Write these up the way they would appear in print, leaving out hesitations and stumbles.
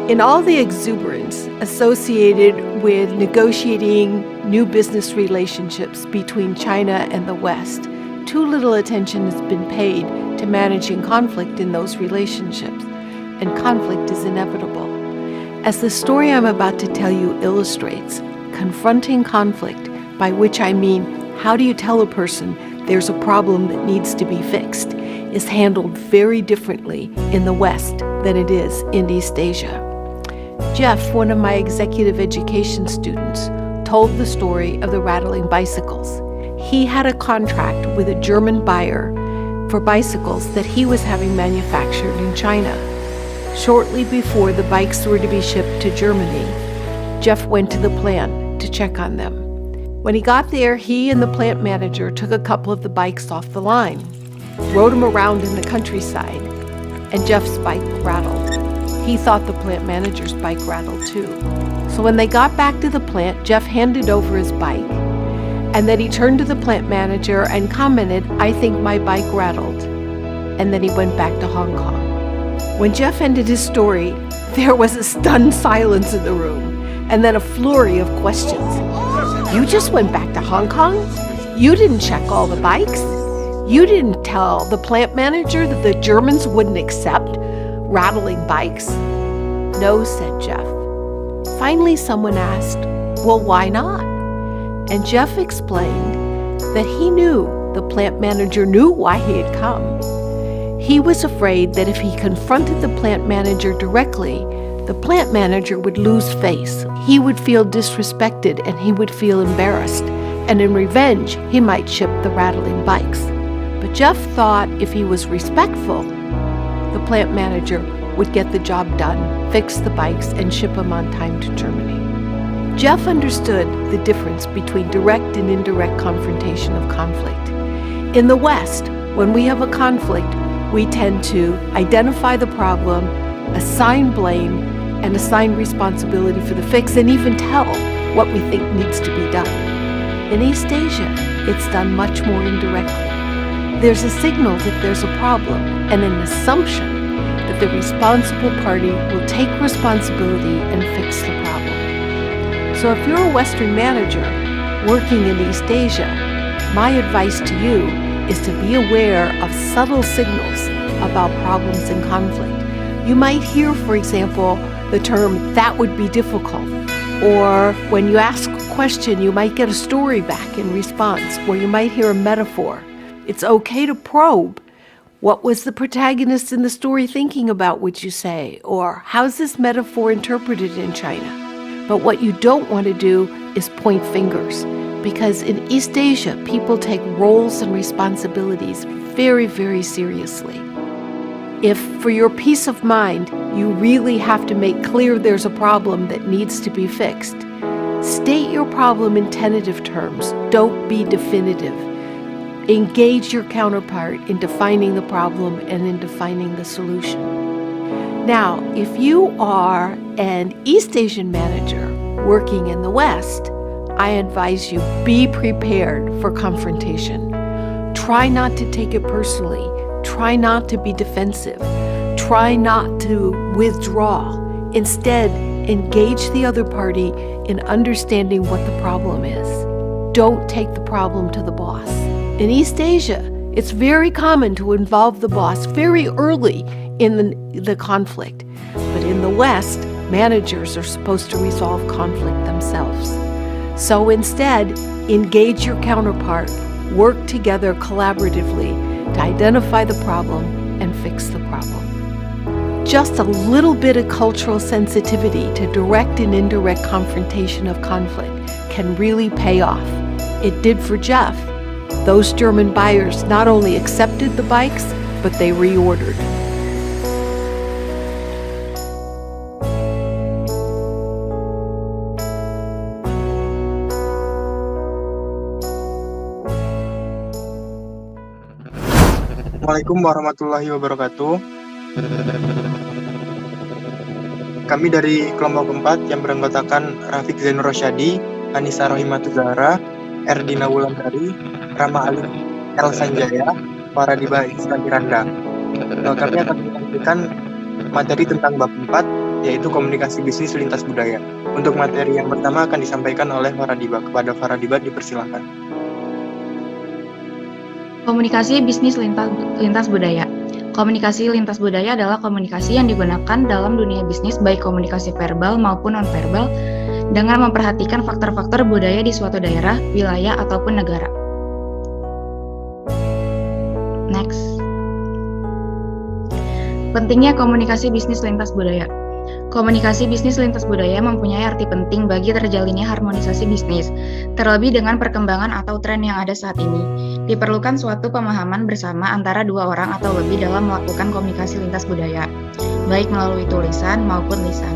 In all the exuberance associated with negotiating new business relationships between China and the West, too little attention has been paid to managing conflict in those relationships, and conflict is inevitable. As the story I'm about to tell you illustrates, confronting conflict, by which I mean how do you tell a person there's a problem that needs to be fixed, is handled very differently in the West than it is in East Asia. Jeff, one of my executive education students, told the story of the rattling bicycles. He had a contract with a German buyer for bicycles that he was having manufactured in China. Shortly before the bikes were to be shipped to Germany, Jeff went to the plant to check on them. When he got there, he and the plant manager took a couple of the bikes off the line, rode them around in the countryside, and Jeff's bike rattled. He thought the plant manager's bike rattled too. So when they got back to the plant, Jeff handed over his bike, and then he turned to the plant manager and commented, "I think my bike rattled." And then he went back to Hong Kong. When Jeff ended his story, there was a stunned silence in the room, and then a flurry of questions. "You just went back to Hong Kong? You didn't check all the bikes? You didn't tell the plant manager that the Germans wouldn't accept rattling bikes?" "No," said Jeff. Finally, someone asked, "Well, why not?" And Jeff explained that he knew the plant manager knew why he had come. He was afraid that if he confronted the plant manager directly, the plant manager would lose face. He would feel disrespected and he would feel embarrassed. And in revenge, he might ship the rattling bikes. But Jeff thought if he was respectful, the plant manager would get the job done, fix the bikes, and ship them on time to Germany. Jeff understood the difference between direct and indirect confrontation of conflict. In the West, when we have a conflict, we tend to identify the problem, assign blame, and assign responsibility for the fix, and even tell what we think needs to be done. In East Asia, it's done much more indirectly. There's a signal that there's a problem and an assumption that the responsible party will take responsibility and fix the problem. So if you're a Western manager working in East Asia, my advice to you is to be aware of subtle signals about problems and conflict. You might hear, for example, the term, "that would be difficult," or when you ask a question, you might get a story back in response, or you might hear a metaphor. It's okay to probe. What was the protagonist in the story thinking about, would you say? Or how's this metaphor interpreted in China? But what you don't want to do is point fingers, because in East Asia, people take roles and responsibilities very, very seriously. If for your peace of mind, you really have to make clear there's a problem that needs to be fixed, state your problem in tentative terms. Don't be definitive. Engage your counterpart in defining the problem and in defining the solution. Now, if you are an East Asian manager working in the West, I advise you be prepared for confrontation. Try not to take it personally. Try not to be defensive. Try not to withdraw. Instead, engage the other party in understanding what the problem is. Don't take the problem to the boss. In East Asia, it's very common to involve the boss very early in the conflict. But in the West, managers are supposed to resolve conflict themselves. So instead, engage your counterpart, work together collaboratively to identify the problem and fix the problem. Just a little bit of cultural sensitivity to direct and indirect confrontation of conflict can really pay off. It did for Jeff. Those German buyers not only accepted the bikes, but they reordered. Assalamualaikum warahmatullahi wabarakatuh. Kami dari kelompok 4 yang beranggotakan Rafiq Zainur Rosyadi, Anissa Rohimatul Zahra, Erdina Wulandari, Rama Ali El Sanjaya, Faradiba Ihsan Miranda. Kami akan menyampaikan materi tentang bab 4, yaitu komunikasi bisnis lintas budaya. Untuk materi yang pertama akan disampaikan oleh Faradiba. Kepada Faradiba dipersilahkan. Komunikasi bisnis lintas budaya. Komunikasi lintas budaya adalah komunikasi yang digunakan dalam dunia bisnis, baik komunikasi verbal maupun non-verbal, dengan memperhatikan faktor-faktor budaya di suatu daerah, wilayah, ataupun negara. Next. Pentingnya komunikasi bisnis lintas budaya. Komunikasi bisnis lintas budaya mempunyai arti penting bagi terjalinnya harmonisasi bisnis, terlebih dengan perkembangan atau tren yang ada saat ini. Diperlukan suatu pemahaman bersama antara dua orang atau lebih dalam melakukan komunikasi lintas budaya, baik melalui tulisan maupun lisan.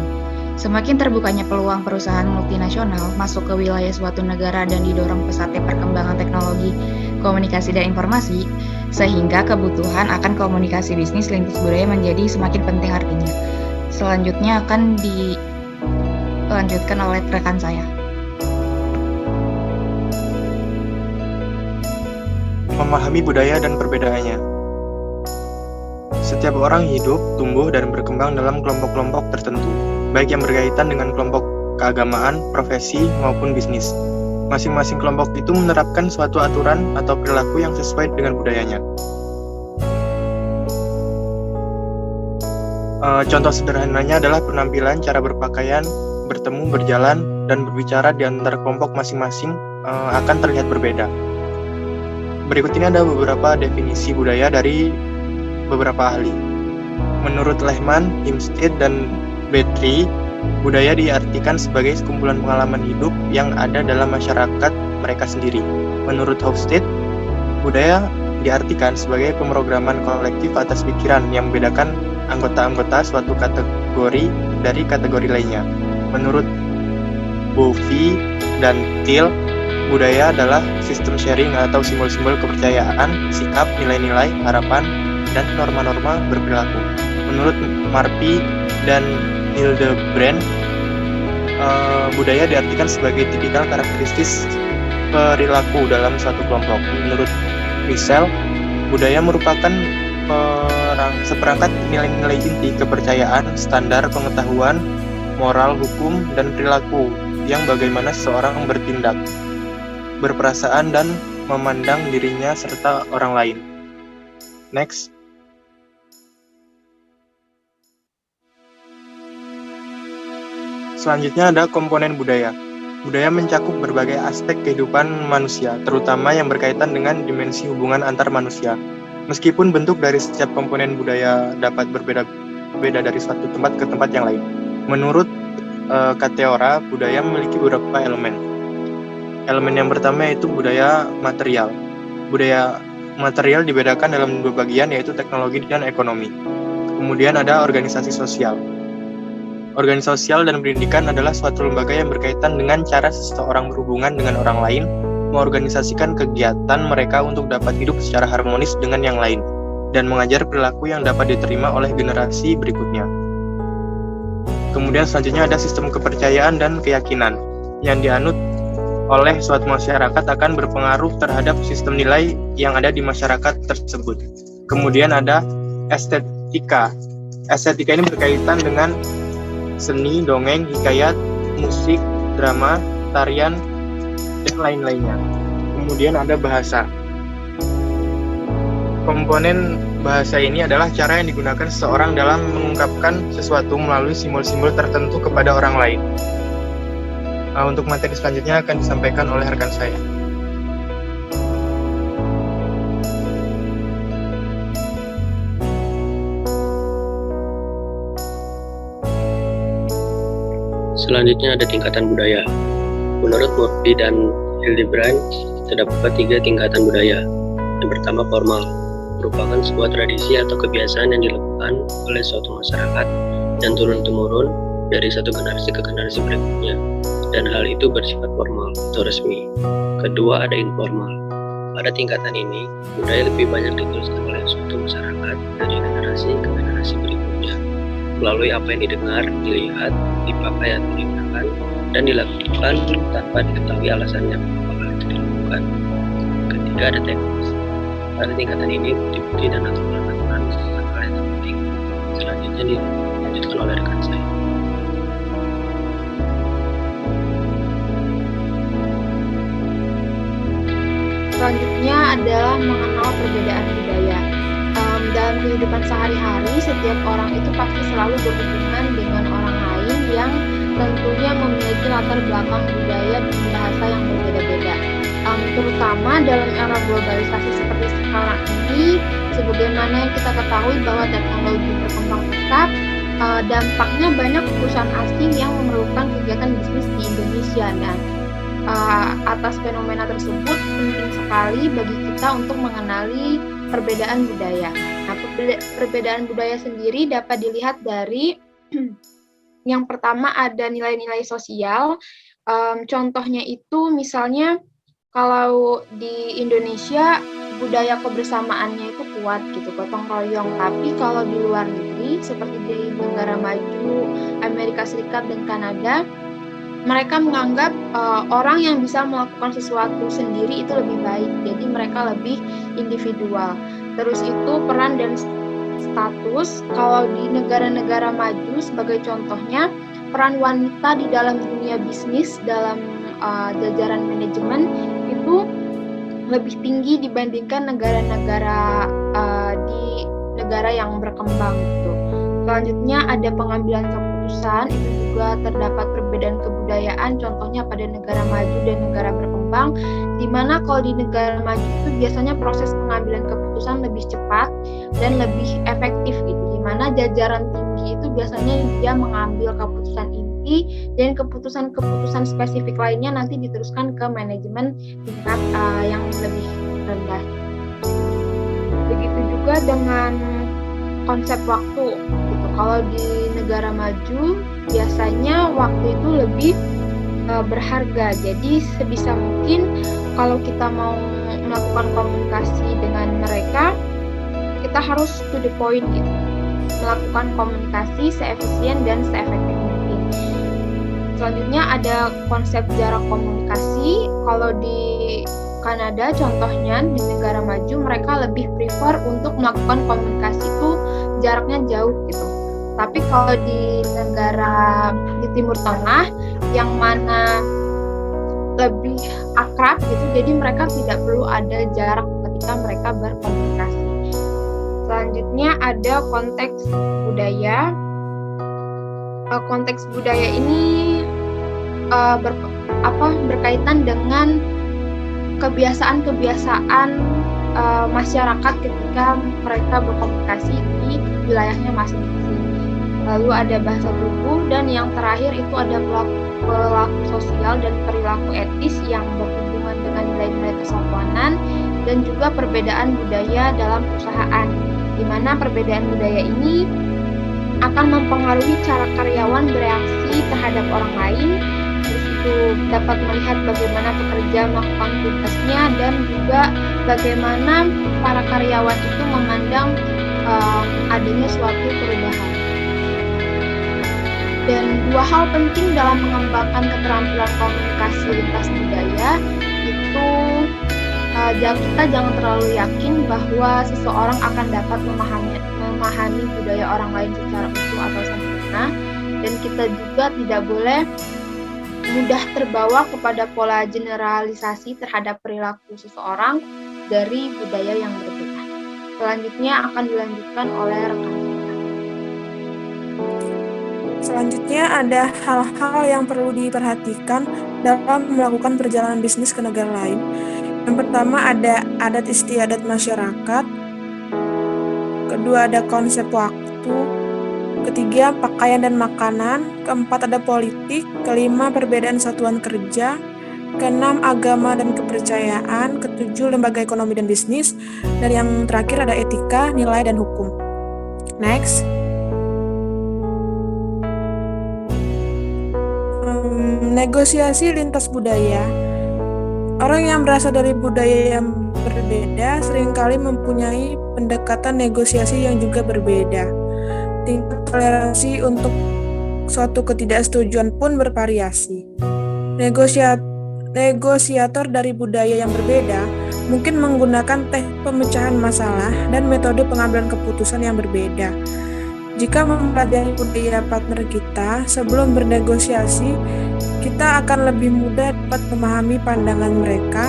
Semakin terbukanya peluang perusahaan multinasional masuk ke wilayah suatu negara dan didorong pesatnya perkembangan teknologi, komunikasi dan informasi, sehingga kebutuhan akan komunikasi bisnis lintas budaya menjadi semakin penting artinya. Selanjutnya akan dilanjutkan oleh rekan saya. Memahami budaya dan perbedaannya. Setiap orang hidup, tumbuh, dan berkembang dalam kelompok-kelompok tertentu, baik yang berkaitan dengan kelompok keagamaan, profesi, maupun bisnis. Masing-masing kelompok itu menerapkan suatu aturan atau perilaku yang sesuai dengan budayanya. Contoh sederhananya adalah penampilan, cara berpakaian, bertemu, berjalan, dan berbicara di antara kelompok masing-masing akan terlihat berbeda. Berikut ini ada beberapa definisi budaya dari beberapa ahli. Menurut Lehman, Himstead, dan Betry, budaya diartikan sebagai sekumpulan pengalaman hidup yang ada dalam masyarakat mereka sendiri. Menurut Hofstede, budaya diartikan sebagai pemrograman kolektif atas pikiran yang membedakan anggota-anggota suatu kategori dari kategori lainnya. Menurut Bovey dan Thiel, budaya adalah sistem sharing atau simbol-simbol kepercayaan, sikap, nilai-nilai, harapan, dan norma-norma berperilaku. Menurut Marpy dan Hildebrand, budaya diartikan sebagai tipikal karakteristik perilaku dalam suatu kelompok. Menurut Michel, budaya merupakan seperangkat nilai-nilai inti kepercayaan, standar pengetahuan, moral, hukum, dan perilaku yang bagaimana seseorang bertindak, berperasaan, dan memandang dirinya serta orang lain. Next. Selanjutnya ada komponen budaya. Budaya mencakup berbagai aspek kehidupan manusia, terutama yang berkaitan dengan dimensi hubungan antar manusia. Meskipun bentuk dari setiap komponen budaya dapat berbeda-beda dari suatu tempat ke tempat yang lain. Menurut Kateora, budaya memiliki beberapa elemen. Elemen yang pertama yaitu budaya material. Budaya material dibedakan dalam dua bagian, yaitu teknologi dan ekonomi. Kemudian ada organisasi sosial. Organisasi sosial dan pendidikan adalah suatu lembaga yang berkaitan dengan cara seseorang berhubungan dengan orang lain, mengorganisasikan kegiatan mereka untuk dapat hidup secara harmonis dengan yang lain, dan mengajar perilaku yang dapat diterima oleh generasi berikutnya. Kemudian selanjutnya ada sistem kepercayaan dan keyakinan, yang dianut oleh suatu masyarakat akan berpengaruh terhadap sistem nilai yang ada di masyarakat tersebut. Kemudian ada estetika. Estetika ini berkaitan dengan seni, dongeng, hikayat, musik, drama, tarian, dan lain-lainnya. Kemudian ada bahasa. Komponen bahasa ini adalah cara yang digunakan seseorang dalam mengungkapkan sesuatu melalui simbol-simbol tertentu kepada orang lain. Untuk materi selanjutnya akan disampaikan oleh rekan saya. Selanjutnya ada tingkatan budaya. Menurut Murphy dan Hildebrand, terdapat 3 tingkatan budaya. Yang pertama formal, merupakan sebuah tradisi atau kebiasaan yang dilakukan oleh suatu masyarakat dan turun-temurun dari satu generasi ke generasi berikutnya, dan hal itu bersifat formal atau resmi. Kedua ada informal. Pada tingkatan ini, budaya lebih banyak diteruskan oleh suatu masyarakat dari generasi ke generasi berikutnya, melalui apa yang didengar, dilihat, dipakai atau digunakan, dan dilakukan tanpa diketahui alasannya apakah itu dilakukan. Ketiga ada teknis. Pada tingkatan ini, bukti-bukti dan aturan-aturan merupakan hal yang penting. Selanjutnya dilanjutkan oleh rekan saya. Selanjutnya adalah mengenal perbedaan budaya. Dalam kehidupan sehari-hari, setiap orang itu pasti selalu berhubungan dengan orang lain yang tentunya memiliki latar belakang budaya dan bahasa yang berbeda-beda. Terutama dalam era globalisasi seperti sekarang ini, sebagaimana yang kita ketahui bahwa teknologi berkembang pesat, dampaknya banyak perusahaan asing yang memerlukan kegiatan bisnis di Indonesia. Dan atas fenomena tersebut penting sekali bagi kita untuk mengenali perbedaan budaya. Nah, perbedaan budaya sendiri dapat dilihat dari yang pertama ada nilai-nilai sosial. Contohnya itu misalnya kalau di Indonesia budaya kebersamaannya itu kuat gitu, gotong royong. Tapi kalau di luar negeri seperti di negara maju, Amerika Serikat dan Kanada, mereka menganggap orang yang bisa melakukan sesuatu sendiri itu lebih baik. Jadi mereka lebih individual. Terus itu peran dan status. Kalau di negara-negara maju sebagai contohnya, peran wanita di dalam dunia bisnis, dalam jajaran manajemen itu lebih tinggi dibandingkan negara-negara di negara yang berkembang gitu. Selanjutnya ada pengambilan keputusan, itu juga terdapat perbedaan kebudayaan, contohnya pada negara maju dan negara berkembang, di mana kalau di negara maju itu biasanya proses pengambilan keputusan lebih cepat dan lebih efektif gitu, di mana jajaran tinggi itu biasanya dia mengambil keputusan inti dan keputusan-keputusan spesifik lainnya nanti diteruskan ke manajemen tingkat yang lebih rendah. Begitu juga dengan konsep waktu gitu. Kalau di negara maju biasanya waktu itu lebih berharga. Jadi sebisa mungkin kalau kita mau melakukan komunikasi dengan mereka, kita harus to the point gitu. Melakukan komunikasi seefisien dan seefektif mungkin. Selanjutnya ada konsep jarak komunikasi. Kalau di Kanada contohnya di negara maju mereka lebih prefer untuk melakukan komunikasi itu jaraknya jauh gitu. Tapi kalau di negara di Timur Tengah yang mana lebih akrab gitu, jadi mereka tidak perlu ada jarak ketika mereka berkomunikasi. Selanjutnya ada konteks budaya. Konteks budaya ini berkaitan dengan kebiasaan-kebiasaan masyarakat ketika mereka berkomunikasi di wilayahnya masing-masing. Lalu ada bahasa tubuh, dan yang terakhir itu ada perilaku sosial dan perilaku etis yang berhubungan dengan nilai-nilai kesopanan dan juga perbedaan budaya dalam perusahaan, di mana perbedaan budaya ini akan mempengaruhi cara karyawan bereaksi terhadap orang lain. Terus itu dapat melihat bagaimana pekerja melakukan tugasnya dan juga bagaimana para karyawan itu memandang adanya suatu perubahan. Dan dua hal penting dalam mengembangkan keterampilan komunikasi lintas budaya itu kita jangan terlalu yakin bahwa seseorang akan dapat memahami budaya orang lain secara utuh atau sempurna, dan kita juga tidak boleh mudah terbawa kepada pola generalisasi terhadap perilaku seseorang dari budaya yang berbeda. Selanjutnya akan dilanjutkan oleh rekan kita. Selanjutnya ada hal-hal yang perlu diperhatikan dalam melakukan perjalanan bisnis ke negara lain. Yang pertama ada adat istiadat masyarakat. Kedua ada konsep waktu. Ketiga pakaian dan makanan. Keempat ada politik. Kelima perbedaan satuan kerja. Keenam agama dan kepercayaan. Ketujuh lembaga ekonomi dan bisnis. Dan yang terakhir ada etika, nilai, dan hukum. Next. Negosiasi lintas budaya. Orang yang berasal dari budaya yang berbeda seringkali mempunyai pendekatan negosiasi yang juga berbeda. Tingkat toleransi untuk suatu ketidaksetujuan pun bervariasi. Negosiator dari budaya yang berbeda mungkin menggunakan teknik pemecahan masalah dan metode pengambilan keputusan yang berbeda. Jika mempelajari budaya partner kita sebelum bernegosiasi, kita akan lebih mudah dapat memahami pandangan mereka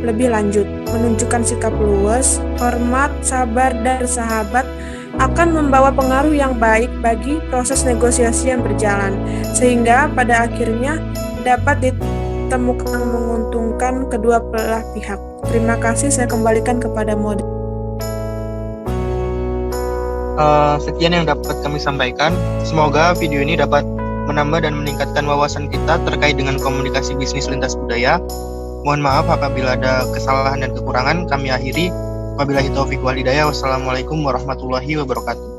lebih lanjut, menunjukkan sikap luwes, hormat, sabar, dan sahabat akan membawa pengaruh yang baik bagi proses negosiasi yang berjalan, sehingga pada akhirnya dapat ditemukan menguntungkan kedua belah pihak. Terima kasih, saya kembalikan kepada moderator. Sekian yang dapat kami sampaikan. Semoga video ini dapat menambah dan meningkatkan wawasan kita terkait dengan komunikasi bisnis lintas budaya. Mohon maaf apabila ada kesalahan dan kekurangan. Kami akhiri. Wabillahi taufiq wal hidayah. Wassalamualaikum warahmatullahi wabarakatuh.